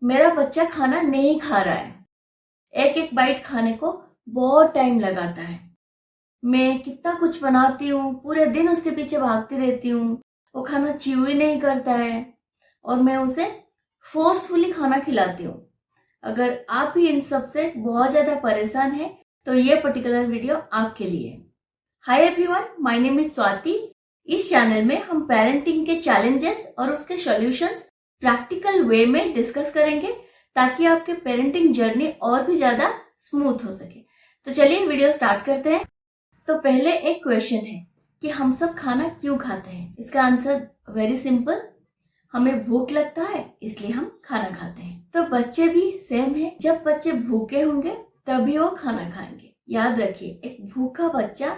मेरा बच्चा खाना नहीं खा रहा है, एक एक बाइट खाने को बहुत टाइम लगाता है। मैं कितना कुछ बनाती हूँ, पूरे दिन उसके पीछे भागती रहती हूँ, वो खाना च्यू ही नहीं करता है और मैं उसे फोर्सफुली खाना खिलाती हूँ। अगर आप भी इन सब से बहुत ज्यादा परेशान हैं तो ये पर्टिकुलर वीडियो आपके लिए। Hi everyone, my name is Swati. इस चैनल में हम पेरेंटिंग के चैलेंजेस और उसके सॉल्यूशंस प्रैक्टिकल वे में डिस्कस करेंगे ताकि आपके पेरेंटिंग जर्नी और भी ज्यादा स्मूथ हो सके। तो चलिए वीडियो स्टार्ट करते हैं। तो पहले एक क्वेश्चन है कि हम सब खाना क्यों खाते हैं। इसका आंसर वेरी सिंपल, हमें भूख लगता है इसलिए हम खाना खाते हैं। तो बच्चे भी सेम है, जब बच्चे भूखे होंगे तभी वो खाना खाएंगे। याद रखिए, एक भूखा बच्चा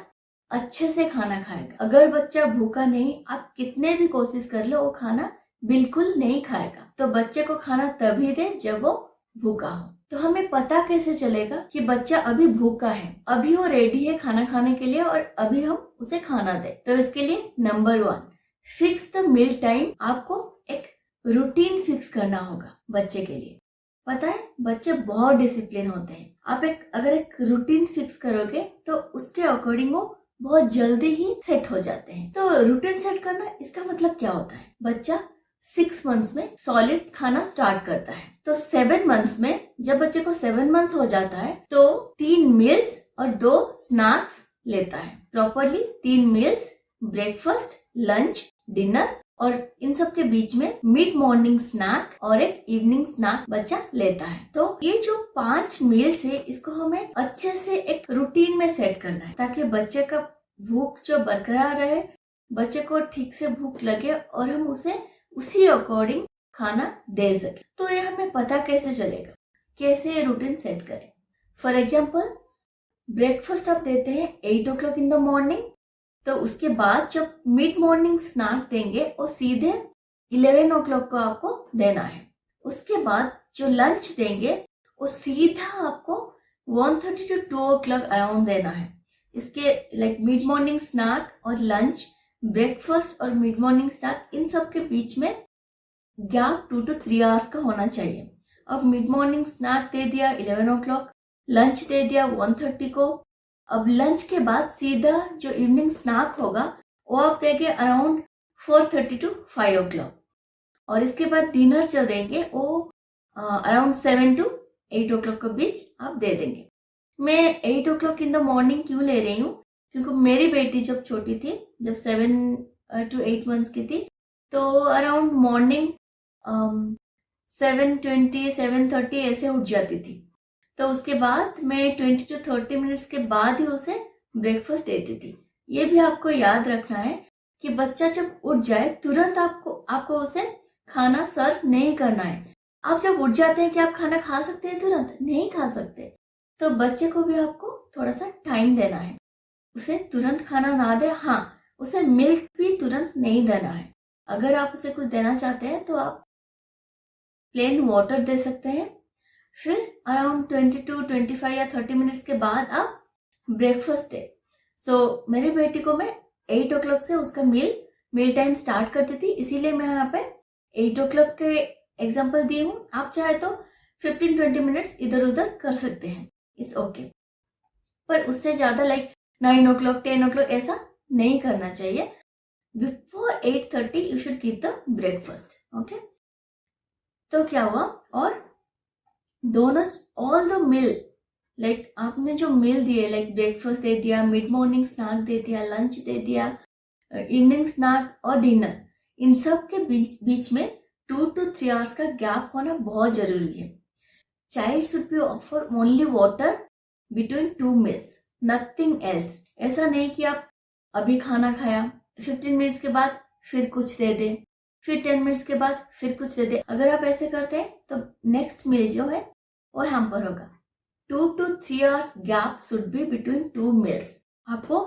अच्छे से खाना खाएगा। अगर बच्चा भूखा नहीं, आप कितने भी कोशिश कर लो, वो खाना बिल्कुल नहीं खाएगा। तो बच्चे को खाना तभी दे जब वो भूखा हो। तो हमें पता कैसे चलेगा कि बच्चा अभी भूखा है, अभी वो रेडी है खाना खाने के लिए और अभी हम उसे खाना दे? तो इसके लिए number 1, fix the meal time. आपको एक रूटीन फिक्स करना होगा बच्चे के लिए। पता है, बच्चे बहुत डिसिप्लिन होते हैं। आप अगर एक रूटीन फिक्स करोगे तो उसके अकॉर्डिंग वो बहुत जल्दी ही सेट हो जाते हैं। तो रूटीन सेट करना, इसका मतलब क्या होता है? बच्चा 6 मंथ्स में सॉलिड खाना स्टार्ट करता है, तो 7 मंथ्स में, जब बच्चे को 7 मंथ्स हो जाता है तो 3 मील्स और 2 स्नैक्स लेता है। Properly 3 meals, breakfast, lunch, dinner और इन सब के बीच में मिड मॉर्निंग स्नैक और एक इवनिंग स्नैक बच्चा लेता है। तो ये जो 5 मील्स है, इसको हमें अच्छे से एक रूटीन में सेट करना है ताकि बच्चे का भूख जो बरकरार रहे, बच्चे को ठीक से भूख लगे और हम उसे उसी अकॉर्डिंग खाना दे सके। तो ये हमें पता कैसे चलेगा, कैसे ये रूटीन सेट करें? फॉर एग्जाम्पल, ब्रेकफास्ट आप देते हैं 8 o'clock इन द मॉर्निंग, तो उसके बाद जब मिड मॉर्निंग स्नैक देंगे वो सीधे 11 o'clock को आपको देना है। उसके बाद जो लंच देंगे वो सीधा आपको 1:30 to 2 o'clock अराउंड देना है। इसके लाइक मिड मॉर्निंग स्नैक और लंच, ब्रेकफास्ट और मिड मॉर्निंग स्नैक, इन सब के बीच में गैप 2 to 3 hours का होना चाहिए। अब मिड मॉर्निंग स्नैक दे दिया 11 o'clock, लंच दे दिया 1:30 को। अब लंच के बाद सीधा जो इवनिंग स्नैक होगा वो आप देंगे अराउंड 4:30 to 5 o'clock और इसके बाद डिनर जो देंगे वो अराउंड 7 to 8 o'clock के बीच आप दे देंगे। मैं 8 o'clock इन द मॉर्निंग क्यों ले रही हूँ? क्योंकि मेरी बेटी जब छोटी थी, जब 7 to 8 months की थी, तो अराउंड मॉर्निंग 7:20 7:30 ऐसे उठ जाती थी। तो उसके बाद मैं 20 to 30 मिनट्स के बाद ही उसे ब्रेकफास्ट देती थी। ये भी आपको याद रखना है कि बच्चा जब उठ जाए तुरंत आपको उसे खाना सर्व नहीं करना है। आप जब उठ जाते हैं कि आप खाना खा सकते हैं, तुरंत नहीं खा सकते। तो बच्चे को भी आपको थोड़ा सा टाइम देना है, उसे तुरंत खाना ना दे। हाँ, उसे मिल्क भी तुरंत नहीं देना है। अगर आप उसे कुछ देना चाहते हैं तो आप प्लेन वाटर दे सकते हैं। फिर अराउंड 20 to 25 या 30 मिनट्स के बाद आप ब्रेकफास्ट दे। मेरी बेटी को मैं 8 o'clock से उसका मील टाइम स्टार्ट करती थी, इसीलिए मैं यहाँ पे 8 o'clock के एग्जाम्पल दी हूँ। आप चाहे तो 15-20 मिनट्स इधर उधर कर सकते हैं, इट्स ओके। पर उससे ज्यादा लाइक 9 o'clock 10 o'clock ऐसा नहीं करना चाहिए। Before 8:30 you should keep the breakfast, okay. तो क्या हुआ, और दोनों ऑल द मील, लाइक आपने जो मील दिए, लाइक ब्रेकफास्ट दे दिया, मिड मॉर्निंग स्नैक दे दिया, लंच दे दिया, इवनिंग स्नैक और डिनर, इन सब के बीच में 2 to 3 hours का गैप होना बहुत जरूरी है। Child should be offer only water between 2 meals, nothing else. ऐसा नहीं कि आप अभी खाना खाया, 15 मिनट्स के बाद फिर कुछ दे दे, फिर 10 मिनट्स के बाद फिर कुछ दे दे। अगर आप ऐसे करते हैं तो नेक्स्ट मील जो है वो हैम्पर होगा। 2 to 3 hours gap should be between 2 meals। आपको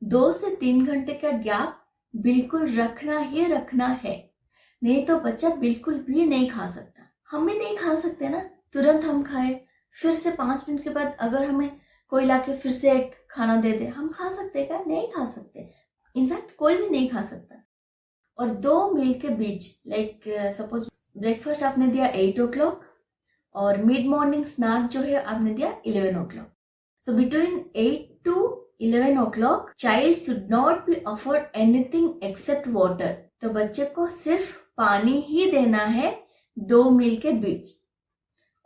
2 से 3 घंटे का गैप बिल्कुल रखना ही रखना है, नहीं तो बच्चा बिल्कुल भी नहीं खा सकता। हम भी नहीं खा सकते ना, तुरंत हम खाए फिर से 5 मिनट के बाद अगर हमें कोई लाके फिर से एक खाना दे दे, हम खा सकते क्या? नहीं खा सकते। इनफैक्ट कोई भी नहीं खा सकता। और 2 मील के बीच, लाइक सपोज ब्रेकफास्ट आपने दिया 8 o'clock, और मिड मॉर्निंग स्नैक जो है आपने दिया 11 ओ clock. So between 8 to 11 o'clock child should not be offered anything except water. तो बच्चे को सिर्फ पानी ही देना है 2 मील के बीच,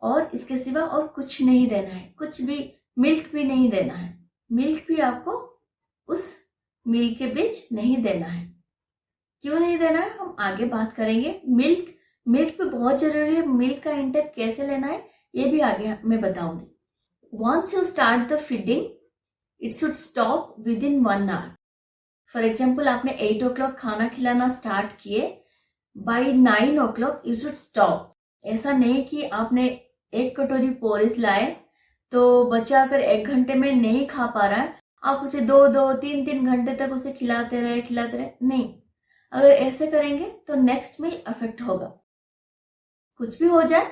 और इसके सिवा और कुछ नहीं देना है. कुछ भी, मिल्क भी नहीं देना है. मिल्क भी आपको उस मील के बीच नहीं देना है. क्यों नहीं देना है हम आगे बात करेंगे. मिल्क भी बहुत जरूरी है. मिल्क का इंटेक कैसे लेना है ये भी आगे मैं बताऊंगी. Once you start the feeding, it should stop within 1 hour. For example, आपने 8 o'clock खाना खिलाना स्टार्ट किए, by 9 o'clock you should stop. ऐसा नहीं कि आपने 1 कटोरी पोरिस लाए तो बच्चा अगर 1 घंटे में नहीं खा पा रहा है, आप उसे 2-3 घंटे तक उसे खिलाते रहे. नहीं, अगर ऐसे करेंगे तो नेक्स्ट मील अफेक्ट होगा. कुछ भी हो जाए,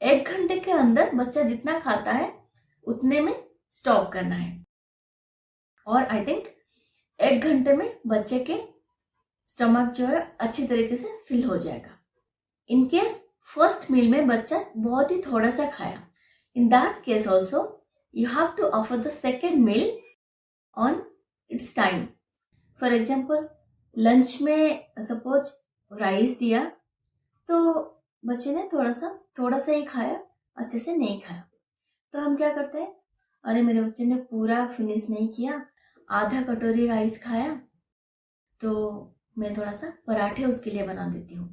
1 घंटे के अंदर बच्चा जितना खाता है उतने में स्टॉप करना है. और आई थिंक 1 घंटे में बच्चे के स्टमक जो है अच्छी तरीके से फिल हो जाएगा. इन केस फर्स्ट मील में बच्चा बहुत ही थोड़ा सा खाया, in that case also you have to offer the second meal on its time. For example, lunch में सपोज राइस दिया तो बच्चे ने थोड़ा सा ही खाया, अच्छे से नहीं खाया. तो हम क्या करते हैं, अरे मेरे बच्चे ने पूरा फिनिश नहीं किया, आधा कटोरी राइस खाया, तो मैं थोड़ा सा पराठे उसके लिए बना देती हूँ.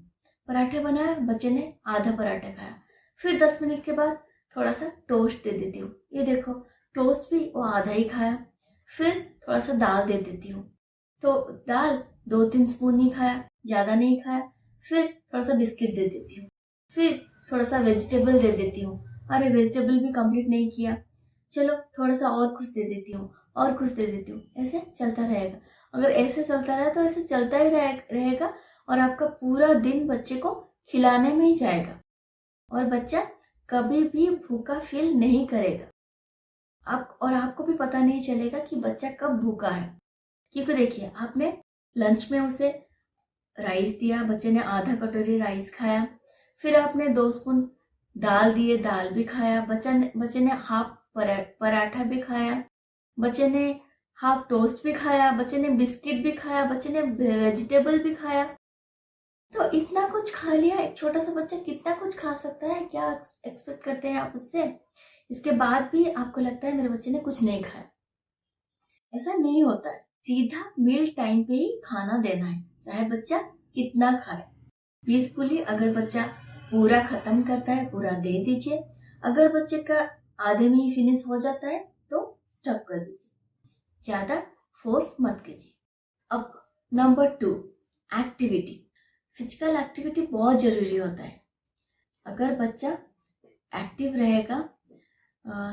पराठे बनाया, बच्चे ने आधा पराठा खाया. फिर 10 मिनट के बाद थोड़ा सा टोस्ट दे देती हूँ. ये देखो, टोस्ट भी वो आधा ही खाया. फिर थोड़ा सा दाल दे देती हूँ, तो दाल 2-3 स्पून ही खाया, ज़्यादा नहीं खाया. फिर थोड़ा सा बिस्किट दे देती हूँ. फिर थोड़ा सा वेजिटेबल दे देती हूँ. अरे वेजिटेबल भी कंप्लीट नहीं किया, चलो थोड़ा सा और कुछ दे देती हूँ, और कुछ दे देती हूँ. ऐसे चलता रहेगा. अगर ऐसे चलता रहा तो ऐसे चलता ही रहेगा और आपका पूरा दिन बच्चे को खिलाने में ही जाएगा और बच्चा कभी भी भूखा फील नहीं करेगा. आपको भी पता नहीं चलेगा कि बच्चा कब भूखा है. क्योंकि देखिए, आपने लंच में उसे राइस दिया, बच्चे ने आधा कटोरी राइस खाया. फिर आपने 2 स्पून दाल दिए, दाल भी खाया. बच्चे ने हाफ पराठा भी खाया, बच्चे ने हाफ टोस्ट भी खाया, बच्चे ने बिस्किट भी खाया, बच्चे ने वेजिटेबल भी खाया. तो इतना कुछ खा लिया. एक छोटा सा बच्चा कितना कुछ खा सकता है, क्या एक्सपेक्ट करते हैं आप उससे. इसके बाद भी आपको लगता है मेरे बच्चे ने कुछ नहीं खाया. ऐसा नहीं होता है. सीधा मील टाइम पे ही खाना देना है, चाहे बच्चा कितना खाए. पीसफुली अगर बच्चा पूरा खत्म करता है, पूरा दे दीजिए. अगर बच्चे का आधे में ही फिनिश हो जाता है तो स्टॉप कर दीजिए, ज्यादा फोर्स मत कीजिए. अब नंबर 2, एक्टिविटी. फिजिकल एक्टिविटी बहुत जरूरी होता है. अगर बच्चा एक्टिव रहेगा,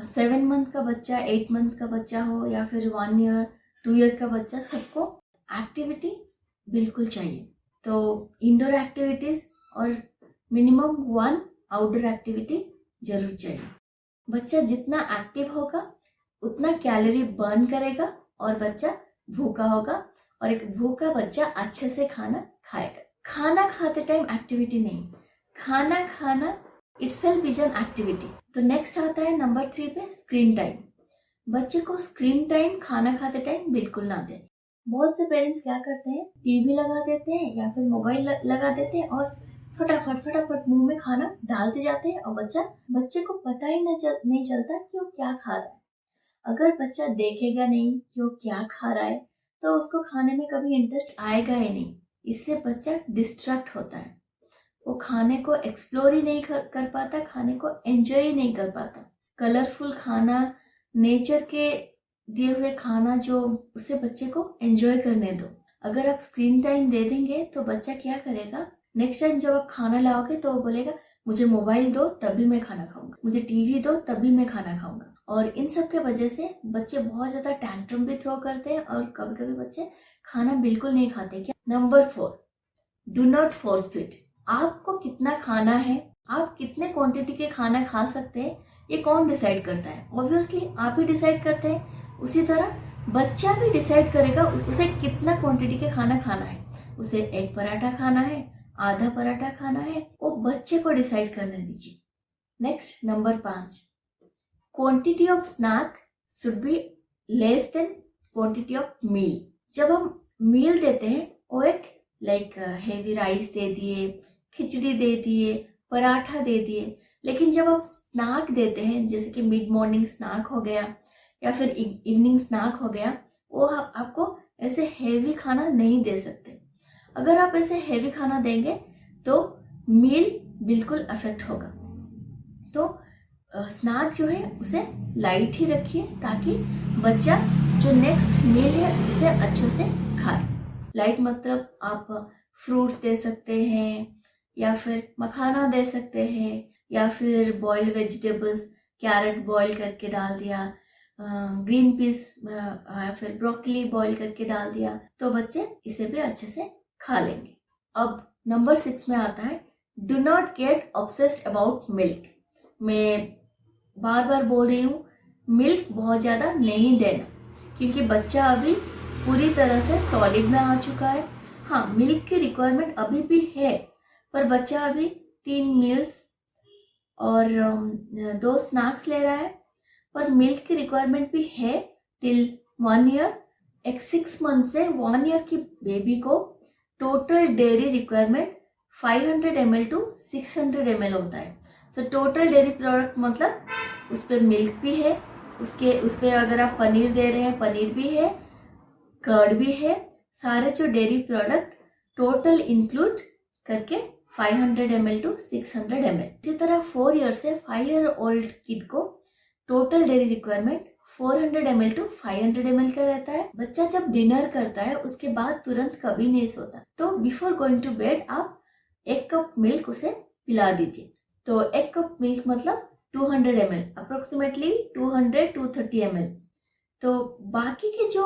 7 मंथ का बच्चा, 8 मंथ का बच्चा हो या फिर 1 ईयर 2 ईयर का बच्चा, सबको एक्टिविटी बिल्कुल चाहिए. तो इंडोर एक्टिविटीज और मिनिमम 1 आउटडोर एक्टिविटी जरूर चाहिए. बच्चा जितना एक्टिव होगा उतना कैलोरी बर्न करेगा और बच्चा भूखा होगा, और एक भूखा बच्चा अच्छे से खाना खाएगा. खाना खाते टाइम एक्टिविटी नहीं, खाना इटसेल्फ इज एन एक्टिविटी. तो नेक्स्ट आता है नंबर 3 पे, स्क्रीन टाइम. बच्चे को स्क्रीन टाइम खाना खाते टाइम बिल्कुल ना दें. बहुत से पेरेंट्स क्या करते हैं, टीवी लगा देते हैं या फिर मोबाइल लगा देते हैं और फटाफट मुंह में खाना डालते जाते हैं, और बच्चे को पता ही नहीं चलता कि वो क्या खा रहा है. अगर बच्चा देखेगा नहीं कि वो क्या खा रहा है तो उसको खाने में कभी इंटरेस्ट आएगा ही नहीं. इससे बच्चा डिस्ट्रैक्ट होता है, वो खाने को एक्सप्लोर ही नहीं कर पाता, खाने को एंजॉय ही नहीं कर पाता. कलरफुल खाना, नेचर के दिए हुए खाना जो, उससे बच्चे को एंजॉय करने दो. अगर आप स्क्रीन टाइम दे देंगे तो बच्चा क्या करेगा, नेक्स्ट टाइम जब आप खाना लाओगे तो वो बोलेगा मुझे मोबाइल दो तभी मैं खाना खाऊंगा, मुझे टीवी दो तभी मैं खाना खाऊंगा. और इन सब के वजह से बच्चे बहुत ज्यादा टैंट्रम भी थ्रो करते हैं और कभी कभी बच्चे खाना बिल्कुल नहीं खाते. क्या? Number 4, do not force feed. आपको कितना खाना है, आप कितने क्वांटिटी के खाना खा सकते हैं, ये कौन डिसाइड करता है? ऑब्वियसली आप ही डिसाइड करते हैं. उसी तरह बच्चा भी डिसाइड करेगा उसे कितना क्वांटिटी के खाना खाना है. उसे 1 पराठा खाना है, आधा पराठा खाना है, वो बच्चे को डिसाइड करने दीजिए. Next number 5, quantity of snack should be less than quantity of meal. जब हम मील देते हैं वो एक लाइक हेवी राइस दे दिए, खिचड़ी दे दिए, पराठा दे दिए, लेकिन जब आप स्नैक देते हैं जैसे कि मिड मॉर्निंग स्नैक हो गया या फिर इवनिंग स्नैक हो गया, वो आपको ऐसे हेवी खाना नहीं दे सकते। अगर आप ऐसे हेवी खाना देंगे तो मील बिल्कुल अफेक्ट होगा। तो स्नैक जो है उसे लाइट ही रखिए ताकि बच्चा जो नेक्स्ट मील है उसे अच्छे से खाए। लाइट मतलब आप फ्रूट्स दे सकते हैं या फिर मखाना दे सकते हैं या फिर बॉइल्ड वेजिटेबल्स, कैरेट बॉईल करके डाल दिया, ग्रीन पीस या फिर ब्रोकली बॉईल करके डाल दिया, तो बच्चे इसे भी अच्छे से खा लेंगे। अब नंबर 6 में आता है, do not gate obsessed about milk. मैं बार बार बोल रही हूँ, मिल्क बहुत ज़्यादा नहीं देना क्योंकि बच्चा अभी पूरी तरह से सॉलिड में आ चुका है। हाँ, मिल्क की रिक्वायरमेंट अभी भी है, पर बच्चा अभी 3 मील्स और 2 स्नैक्स ले रहा है, पर मिल्क की रिक्वायरमेंट भी है टिल 1 ईयर। एक 6 मंथ से 1 ईयर की बेबी को total dairy requirement 500 ml to 600 ml होता है। सो टोटल डेयरी प्रोडक्ट मतलब उस पर मिल्क भी है, उस पर अगर आप पनीर दे रहे हैं पनीर भी है, कर्ड भी है, सारे जो डेयरी प्रोडक्ट टोटल इंक्लूड करके 500 ml टू 600 ml। इसी तरह 4 ईयर से 5 ईयर ओल्ड किड को total dairy requirement 400 ml to 500 ml का रहता है। बच्चा जब डिनर करता है उसके बाद तुरंत कभी नहीं सोता, तो बिफोर गोइंग टू बेड आप 1 कप मिल्क उसे पिला दीजिए। तो 1 कप मिल्क मतलब 200 ml, अप्रोक्सीमेटली 200-230 ml। तो बाकी के जो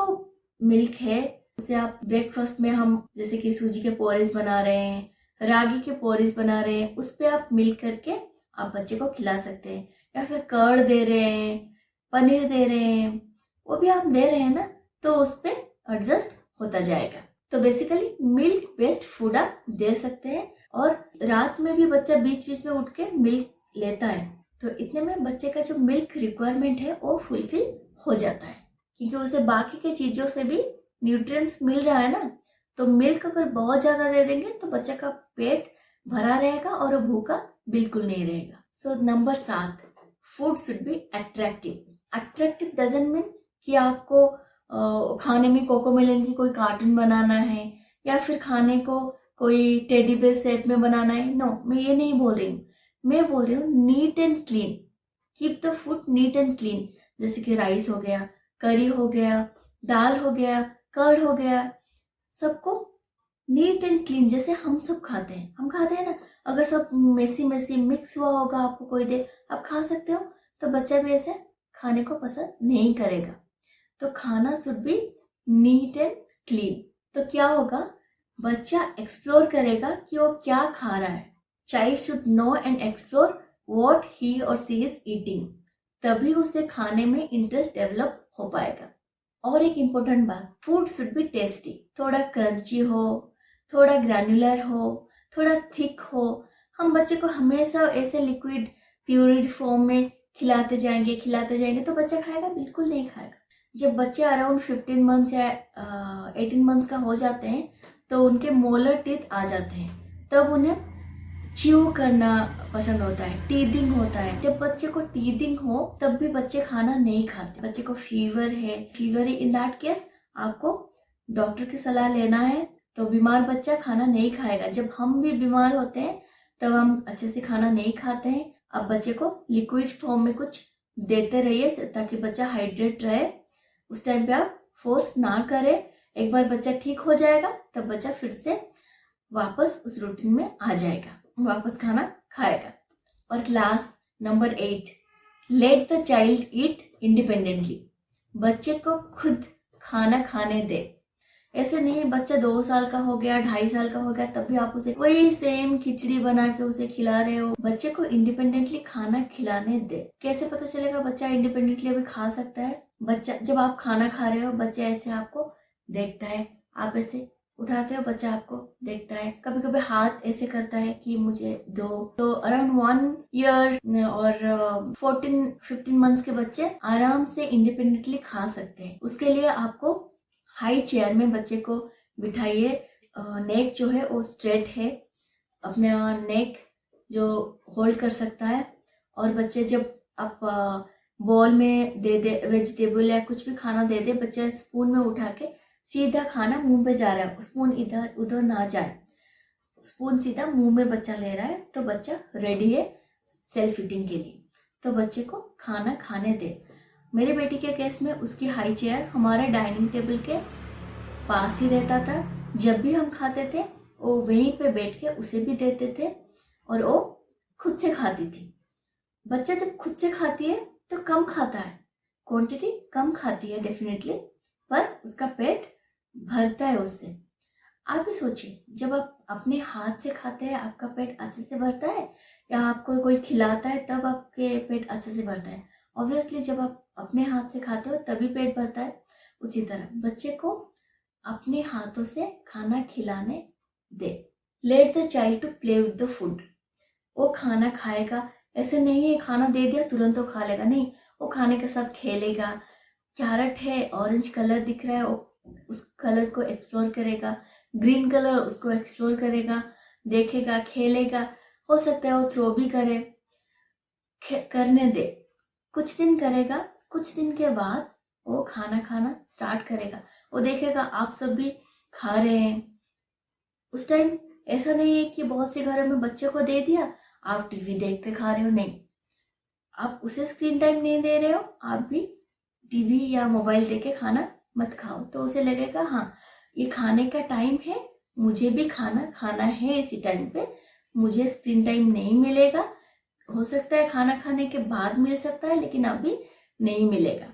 मिल्क है उसे आप ब्रेकफास्ट में, हम जैसे कि सूजी के पोरेज बना रहे हैं, रागी के पोरेज बना रहे हैं, उस पे आप मिल्क करके आप बच्चे को खिला सकते हैं। या फिर कर्ड दे रहे हैं, पनीर दे रहे हैं, वो भी आप दे रहे हैं ना, तो उस पर एडजस्ट होता जाएगा। तो बेसिकली मिल्क बेस्ड फूड आप दे सकते हैं। और रात में भी बच्चा बीच बीच में उठ के मिल्क लेता है, तो इतने में बच्चे का जो मिल्क रिक्वायरमेंट है वो फुलफिल हो जाता है, क्योंकि उसे बाकी के चीजों से भी न्यूट्रिएंट्स मिल रहा है ना। तो मिल्क अगर बहुत ज्यादा दे देंगे तो बच्चे का पेट भरा रहेगा और वो भूखा बिल्कुल नहीं रहेगा। So number 7, food should be attractive. Attractive doesn't mean कि आपको खाने में कोकोमेलन की कोई कार्टून बनाना है या फिर खाने को कोई टेडी बेयर शेप में बनाना है। नो, मैं ये नहीं बोल रही हूँ। मैं बोल रही हूँ neat and clean, keep the food neat and clean. जैसे कि राइस हो गया, करी हो गया, दाल हो गया, कर्ड हो गया, सबको नीट एंड क्लीन जैसे हम सब खाते हैं। हम खाते हैं ना, अगर सब मेसी मेसी मिक्स हुआ होगा आपको कोई दे, आप खा सकते हो, तो बच्चा भी ऐसे खाने को पसंद नहीं करेगा। तो खाना should be neat and clean. तो क्या होगा, बच्चा एक्सप्लोर करेगा कि वो क्या खा रहा है। Child should know and explore what he और सी इज ईटिंग, तभी उसे खाने में इंटरेस्ट डेवलप हो पाएगा। और एक इम्पोर्टेंट बात, फूड शुड बी टेस्टी। थोड़ा क्रंची हो, थोड़ा ग्रैन्युलर हो, थोड़ा थिक हो। हम बच्चे को हमेशा ऐसे लिक्विड प्यूरिड फॉर्म में खिलाते जाएंगे तो बच्चा खाएगा? बिल्कुल नहीं खाएगा। जब बच्चे अराउंड 15 मंथ्स या 18 मंथ्स का हो जाते हैं तो उनके मोलर टीथ आ जाते हैं, तब उन्हें च्यू करना पसंद होता है, टीदिंग होता है। जब बच्चे को टीदिंग हो तब भी बच्चे खाना नहीं खाते। बच्चे को फीवर है इन दैट केस आपको डॉक्टर की सलाह लेना है। तो बीमार बच्चा खाना नहीं खाएगा। जब हम भी बीमार होते हैं तब हम अच्छे से खाना नहीं खाते हैं। अब बच्चे को लिक्विड फॉर्म में कुछ देते रहिए ताकि बच्चा हाइड्रेट रहे। उस टाइम पे आप फोर्स ना करें। एक बार बच्चा ठीक हो जाएगा तब बच्चा फिर से वापस उस रूटीन में आ जाएगा, वापस खाना खाएगा। और class number 8, late the child eat independently. बच्चे को खुद खाना खाने दे। ऐसे नहीं बच्चा 2 साल का हो गया, 2.5 साल का हो गया तब भी आप उसे वही सेम खिचड़ी बना के उसे खिला रहे हो। बच्चे को इंडिपेंडेंटली खाना खिलाने दे। कैसे पता चलेगा बच्चा इंडिपेंडेंटली अभी खा सकता है? बच्चा जब आप खाना खा रहे हो, बच्चा ऐसे आपको देखता है, आप ऐसे उठाते हो, बच्चा आपको देखता है, कभी कभी हाथ ऐसे करता है कि मुझे दो। तो अराउंड 1 ईयर और 14-15 मंथ्स के बच्चे आराम से इंडिपेंडेंटली खा सकते हैं। उसके लिए आपको हाई चेयर में बच्चे को बिठाइए। नेक जो है वो स्ट्रेट है, अपना नेक जो होल्ड कर सकता है। और बच्चे जब आप बॉल में दे दे, वेजिटेबल या कुछ भी खाना दे दे, बच्चा स्पून में उठा के सीधा खाना मुंह पे जा रहा है, स्पून इधर उधर ना जाए, स्पून सीधा मुंह में बच्चा ले रहा है, तो बच्चा रेडी है सेल्फ ईटिंग के लिए। तो बच्चे को खाना खाने दे। मेरे बेटी के केस में उसकी हाई चेयर हमारे डाइनिंग टेबल के पास ही रहता था। जब भी हम खाते थे वो वहीं पे बैठ के उसे भी देते थे और वो खुद से खाती थी। बच्चा जब खुद से खाती है तो कम खाता है, क्वांटिटी कम खाती है डेफिनेटली, पर उसका पेट भरता है उससे। आप ही सोचिए, जब आप अपने हाथ से खाते हैं आपका पेट अच्छे से भरता है, या आपको कोई खिलाता है तब आपके पेट अच्छे से भरता है? ऑब्वियसली जब आप अपने हाथ से खाते हो तभी पेट भरता है। उसी तरह बच्चे को अपने हाथों से खाना खिलाने दे। Let the child to play with the food. वो खाना खाएगा, ऐसे नहीं है खाना दे दिया तुरंत वो खा लेगा, नहीं, वो खाने के साथ खेलेगा। कैरेट है, ऑरेंज कलर दिख रहा है, वो उस कलर को एक्सप्लोर करेगा, ग्रीन कलर उसको एक्सप्लोर करेगा, देखेगा, खेलेगा, हो सकता है वो थ्रो भी करे, करने दे। कुछ दिन करेगा, कुछ दिन के बाद वो खाना खाना स्टार्ट करेगा। वो देखेगा आप सब भी खा रहे हैं। उस टाइम ऐसा नहीं है कि बहुत से घरों में बच्चे को दे दिया, आप टीवी देख के खा रहे हो, नहीं, आप उसे स्क्रीन टाइम नहीं दे रहे हो, आप भी टीवी या मोबाइल देख के खाना मत खाओ। तो उसे लगेगा हाँ ये खाने का टाइम है, मुझे भी खाना खाना है, इसी टाइम पे मुझे स्क्रीन टाइम नहीं मिलेगा। हो सकता है खाना खाने के बाद मिल सकता है, लेकिन अभी नहीं मिलेगा।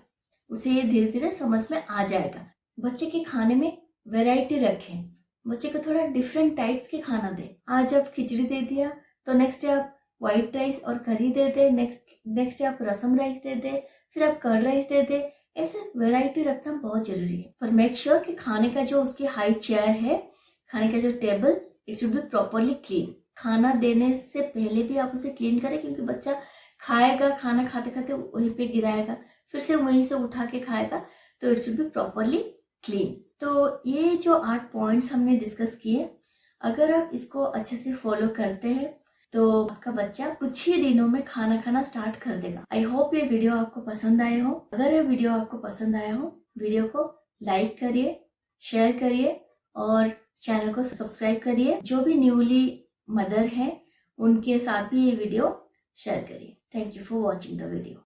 उसे ये धीरे धीरे समझ में आ जाएगा। बच्चे के खाने में वैरायटी रखें, बच्चे को थोड़ा डिफरेंट टाइप्स के खाना दे। आज आप खिचड़ी दे दिया तो नेक्स्ट डे आप व्हाइट राइस और करी दे दे, नेक्स्ट डे आप रसम राइस दे दे, फिर आप कर्ड राइस दे दे। ऐसे वैरायटी रखना बहुत जरूरी है। पर मेक श्योर कि खाने का जो उसकी हाई चेयर है, खाने का जो table, it should be properly clean. खाना देने से पहले भी आप उसे क्लीन करें, क्योंकि बच्चा खाएगा, खाना खाते खाते वहीं पे गिराएगा, फिर से वहीं से उठा के खाएगा। तो it should be properly clean. तो ये जो 8 पॉइंट्स हमने डिस्कस किए, अगर आप इसको अच्छे से फॉलो करते हैं तो आपका बच्चा कुछ ही दिनों में खाना खाना स्टार्ट कर देगा। आई होप ये वीडियो आपको पसंद आए हो। अगर ये वीडियो आपको पसंद आया हो, वीडियो को लाइक करिए, शेयर करिए और चैनल को सब्सक्राइब करिए। जो भी न्यूली मदर है उनके साथ भी ये वीडियो शेयर करिए। Thank you for watching the video.